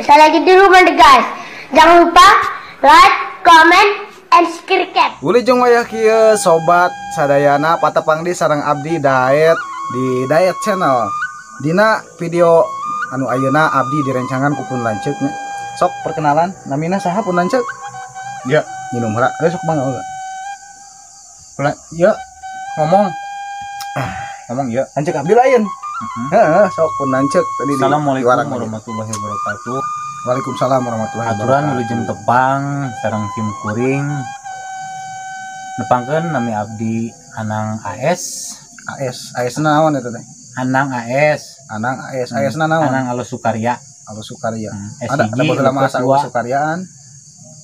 Sekali lagi di rumah deh guys. Jangan lupa like, comment, and subscribe. Wilujeng wayah kieu sobat sadayana patepangdi sareng abdi diet di Diet Channel. Dina video anu ayeuna abdi direncangan ku Pun Lanceuk nya. Sok perkenalan, namina saha Pun Lanceuk? Ya, Minum heula, sok mangga. ya ngomong. Ngomong ya. Lanceuk abdi lain. Heeh, sok Pun Lanceuk tadi. Assalamualaikum warahmatullahi wabarakatuh. Waalaikumsalam warahmatullahi wabarakatuh. Aturan wilujeng tepang sareng sim kuring. Nepangkeun nami abdi Anang AS. AS naon eta teh? Anang AS. Anang AS. AS naon? Anang Alus Sukarya. Alus Sukarya. SIG, Ada beberapa masa Alus Sukaryaan.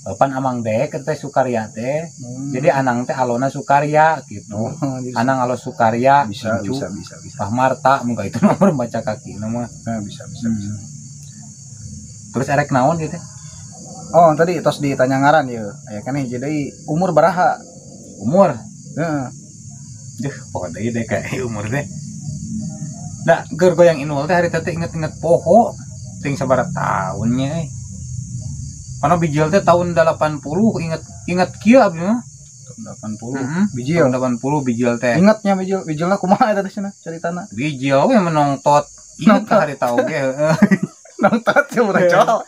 Bapan amang dek teh Sukarya teh. Jadi Anang teh alona Sukarya gitu. Oh, Anang Alus Sukarya. bisa. Pak Marta muka itu nomor baca kaki nama. Nah, bisa. Terus erek naon gitu. Oh, tadi tos ditanya ngaran ya. Aya kan hiji deui umur baraha? Umur. Heeh. Duh, pokoknya deh kayak umur deh. Nah, ger goyang inul teh hari teh inget-inget poho. Ting sabaraha tahunnya. Karena bijil teh tahun 80 inget kieu abdi mah. Tahun 80. Bijil. Tahun 80 bijil teh. Ingatnya bijilna kumaha eta teh cenah caritana? Bijil we menongtot. Inget ka hari tahu ge heeh. Nongtot teh murecol.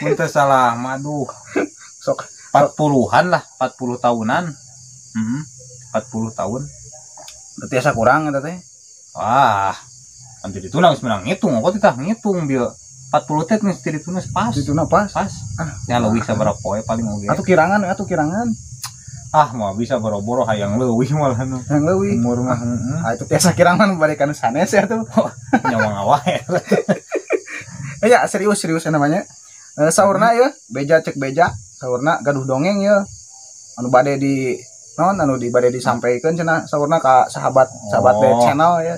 Mun teu salah, maduh. Sok 40-an lah, 40 tahunan. 40 tahun. Berarti asa kurang eta teh. Wah. Kan jadi tunang sebenarnya ngitung, kok titah ngitung bieu 40 teh geus ti ditunas pas. Dituna pas. Pas. Ya leuwih sabaraha poe paling oge. Atuh kirangan. Ah, mah bisa boro-boro hayang leuwih malah nu. Yang leuwih. Umur mah Ah itu tiasa kirangan balik kana sanes ya tuh. nyawang awae. Ya serius namanya. Saurna ya, beja cek beja. Saurna gaduh dongeng ya. Anu bade di naon anu bade disampaikan cenah saurna ka sahabat Diet Channel ya.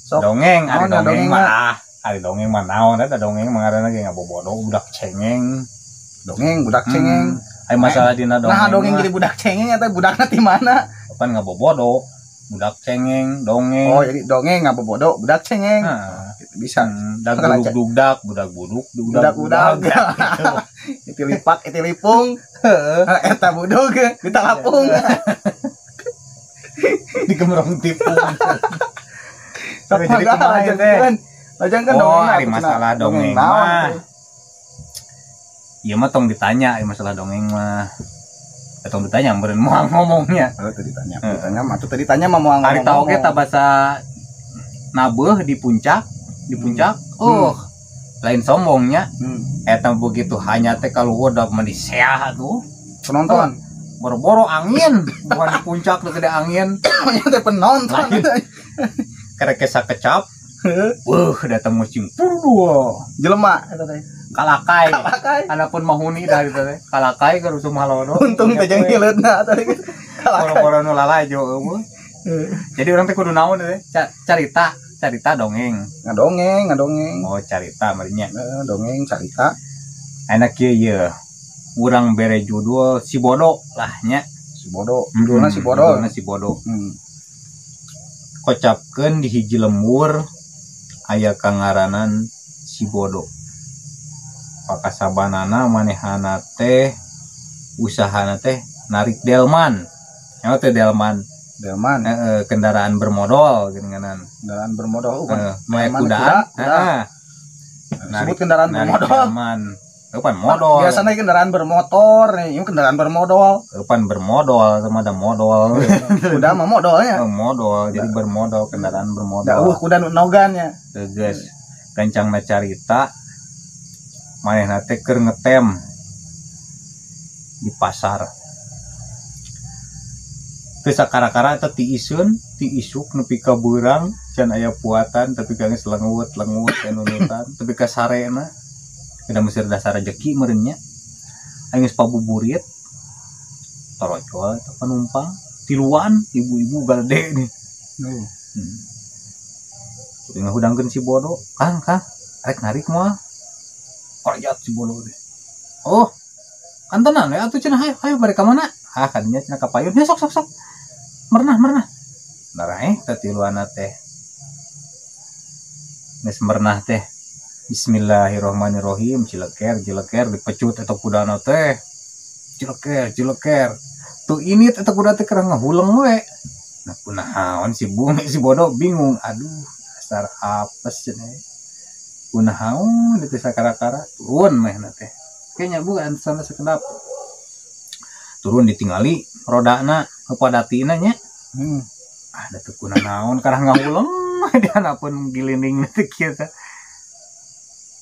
Sok Dongeng, ari naon dongeng mah. Ari dongeng mah naon eta dongeng mah ngaranna ge ngabobodo budak cengeng. dongeng budak cengeng. Ai masalah dina dongeng. Nah, dongeng jadi budak cengeng eta budakna ti mana? Kan ngabobodo budak cengeng, dongeng. Oh, jadi dongeng ngabobodo budak cengeng. Nah, Bisa. dak duduk budak buduk Budak. Itu lipung. Eta buduk kita lapung. Digemrong tipung. Tapi jadi lajang kan oh, dongeng. hari masalah dongeng mah. Iya mah tong ditanya, masalah dongeng mah. Tong ditanya beureun moal ngomongnya. Oh, tadi ditanya mah moal ngomong. Ari tau ge tah basa nabeuh di puncak. Lain sombongnya. Eta begitu hanya teh kaluhur da mah diseah tuh. Penonton. Boro-boro angin, bukan di puncak teh gede angin. Nya teh penonton. Kerek sakecap. Datang musim purua. Jelema eta teh. Kalakai. Anapun mahuni dah gitu teh. Kalakai ka rusum halodo. Untung teh jeung hileudna tadi. Boro-boro nu lalajo eueuh. Jadi urang teh kudu naon teh? Carita dongeng. Ngadongeng. Oh, carita meureunnya. Dongeng carita. Enak kieu ye. Urang bere judul Si Bodo lah nya. Si Bodo. Judulna Si Bodo. Kocapkeun di hiji lembur aya kangaranan Si Bodo. Pakasabanana manehana teh usahana teh narik delman. Nya teh delman. Kendaraan bermodal geuninganan. Kendaraan bermodal Moe kudaan. Disebut kendaraan bermodal. Eupan modal. Biasanya kendaraan bermotor nih, ini kendaraan bermodal. Eupan bermodal, sama ada modal. Kuda mah modalnya. Modal, jadi bermodal, kendaraan bermodal. Da kuda nu nogannya. Geus kencangna carita. Manehna teh keur ngetem di pasar. Teu sakara-kara eta ti isuk nepi ka beurang can aya puatan tapi ka geus lengut nunutan tapi ka sarena kada mesir dasar rezeki meureunnya aya geus pabuburit torocol eta penumpang tiluan ibu-ibu gede nih kudu ngahudangkeun Si Bodo kang rek narik moal korjat Si Bodo teh oh kan tenan ya atuh cenah hayo bari ka mana kadinya cenah ka payun ya sok Mernah teh tiluana teh geus mernah teh Bismillahirrahmanirrahim, cileker dipecut eta kudana teh. Cileker. Tuh ini eta kuda teh keur ngahuleng we. Nah kunaon si Bumi si bodoh bingung. Aduh, dasar apes cenah. Kunaon itu sakara-kara turun meh na teh. Kayaknya bukan sana sekedap. Turun ditinggali rodana kepadatina nya. Ada teu kunaon karah ngahuleng di hanapeun gilinding teh kieu teh.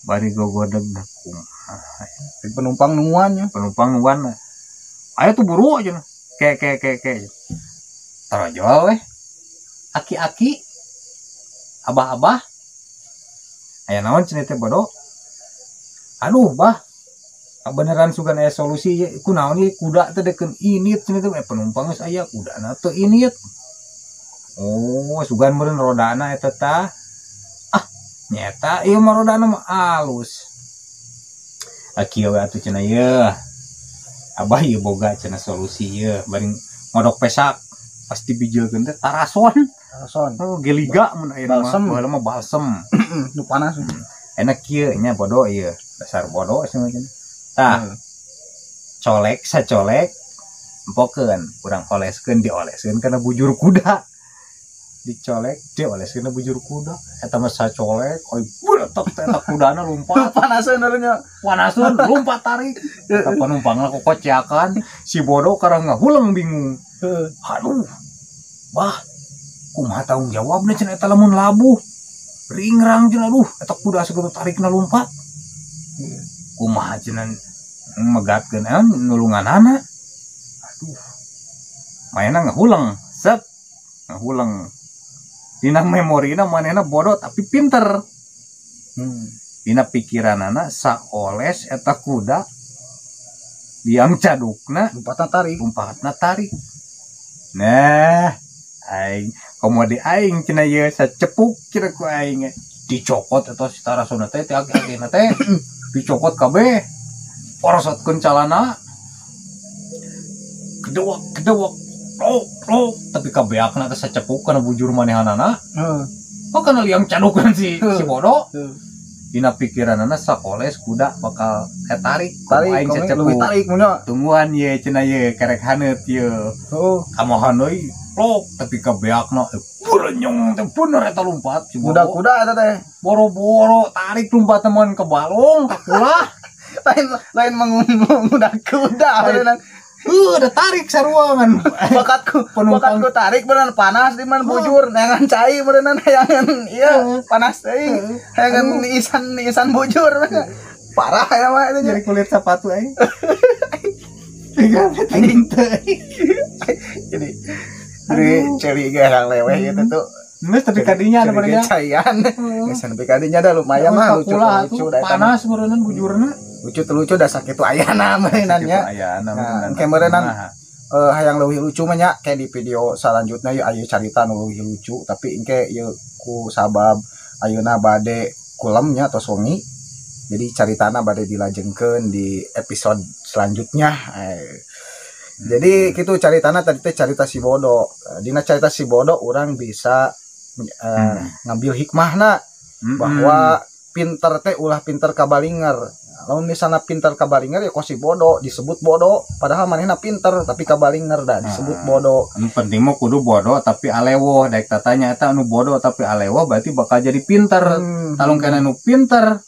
Bari gogodeg da kumaha. Penumpang nuannya. Penumpang nuan. Ayo tuh buru aja. Kayak. Tarojol weh. Aki-aki. Abah-abah. Aya naon cenah teh bodoh. Aduh, bah. Beneran sugan aya solusi ya. Kunaon ieu kuda teh deukeun init cenah teh penumpang geus aya kudana teu init. Oh, sugan meureun rodana eta tah. Nyata ieu mah rodana mah alus. Akieu atuh cenah ieu. Abah ieu boga cenah solusi ieu bari ngodok pesak pasti bijilkeun teh tarason. Oh, geliga mun aya mah baheula mah balsem. Nu panas. Enak kieu nya bodoh ieu. Dasar bodoh cenah. Tah. Colek sacolek empokeun urang oleskeun dioleskeun kana bujur kuda. Dicolek dioleskeun kana bujur kuda. Eta mah sacolek oi buretek teh eta kudana lumpat. Panaseun urangnya. Panaseun lompat tarik. Eta penumpangna kokociakan si bodoh karang ngahuleng bingung. Aduh. Bah, kumaha tanggung jawabna cenah eta lamun labuh. Ringrang cenah aduh, eta kuda segera tarikna lompat. Kumaha cenah megatkeun nulunganana. Aduh. Mayana ngahuleng, set. Ngahuleng. Dina memorina manehna bodoh tapi pinter. Dina pikiranana saoles eta kuda biang cadukna lompatna tarik. Nah, aing komodi aing cenah ieu sacepuk cenah ku aing dicokot eta si tarasona teh ti age-agena teh dicokot kabeh orosotkeun calana kedewek rok tapi kabeakna teh sacepuk kana bujur manehanana. Oh kana liang cadukna si bodoh. Dina pikiranana sakoles kuda bakal tarik aing sacepuk tarik mun tungguan ye cenah ye kerek haneut ye kamohan deui lok tapi kabeakna berenyong teh bener eta lompat si kuda eta teh boro-boro tarik lompat teman ke balong ka kulah lain mengudak kuda beneran udah tarik saruangan bakatku tarik beneran panas di mana bujur neangan cai beneran hayangan iya panas teuing hayangan isan bujur parah ya mah itu jadi kulit sepatu aing jadi ceri garang leweh gitu tuh Nges tapi kadinya ada pada caian. Nges tapi kadinya ada lumayan mah lucu panas meureunna bujurna. Lucu da sakitu ayana mainannya. Kayak meureunnan hayang leuwih lucu mah nya kayak di video selanjutnya yeuh aya carita nu leuwih lucu tapi engke yeuh ku sabab ayeuna bade kulem nya tos wengi. Jadi caritana bade dilajengkeun di episode selanjutnya. Jadi kitu caritana tadi teh carita si bodoh. Dina carita si bodoh orang bisa ngambil hikmahna bahwa pinter teh ulah pinter kabalinger. Lamun misalnya pinter kabalinger ya kosi bodoh disebut bodoh padahal manehna pinter tapi kabalinger dah disebut bodoh. Penting mah kudu bodoh tapi alewo daek tatanya eta anu bodoh tapi alewo berarti bakal jadi pinter. Talung kana nu pinter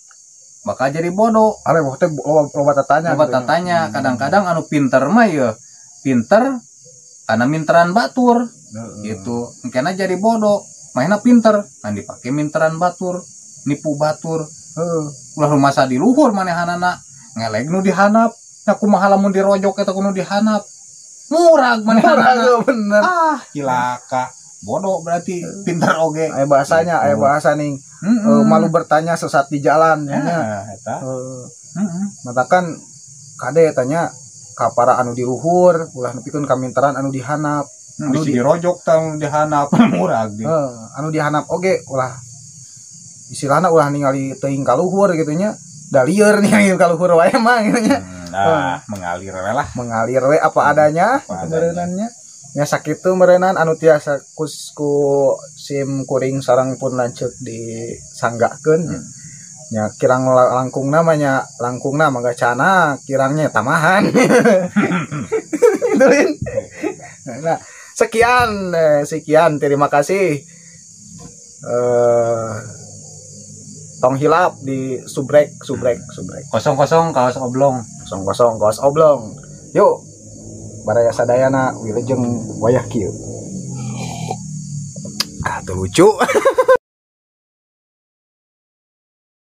bakal jadi bodoh. Alewo teh loba tatanya. Loba tatanya kadang-kadang anu pinter mah ya pinter karena minteran batur gitu. Engkena jadi bodoh. Mainnya pinter, kan dipake minteran batur, nipu batur. Ulah rumah sa di luhur manehanana ngeleg nu dihanap. Nya kumaha lamun dirojok eta kudu dihanap. Murag manehanana. Bener. Cilaka. Bodoh berarti pinter oge. Aya bahasanya, aya bahasa ning malu bertanya sesat di jalan nya. Eta. Matakan kade tanya ka para anu di luhur, ulah nepikeun ka minteran anu dihanap. Anu dirojok tang dihanap murag ge. Anu dihanap oge ulah istilahna ulah ningali teuing ka luhur gitu nya. Da lieur nih ka luhur wae mah gitu nya. Mengalir we lah. Mengalir we apa adanya beunannya. Nya sakitu meureunnan anu tiasa ku sim kuring sareng pun lanceuk disanggakeun. Ya kirang langkung namanya langkung nama gak cana kirangnya tamahan. Itu Lin. Nah, sekian terima kasih. Tong hilap di subrek. Kosong kaos oblong. Kosong kaos oblong. Yuk baraya sadayana wilujeng wayah kieu. Ah tuh lucu.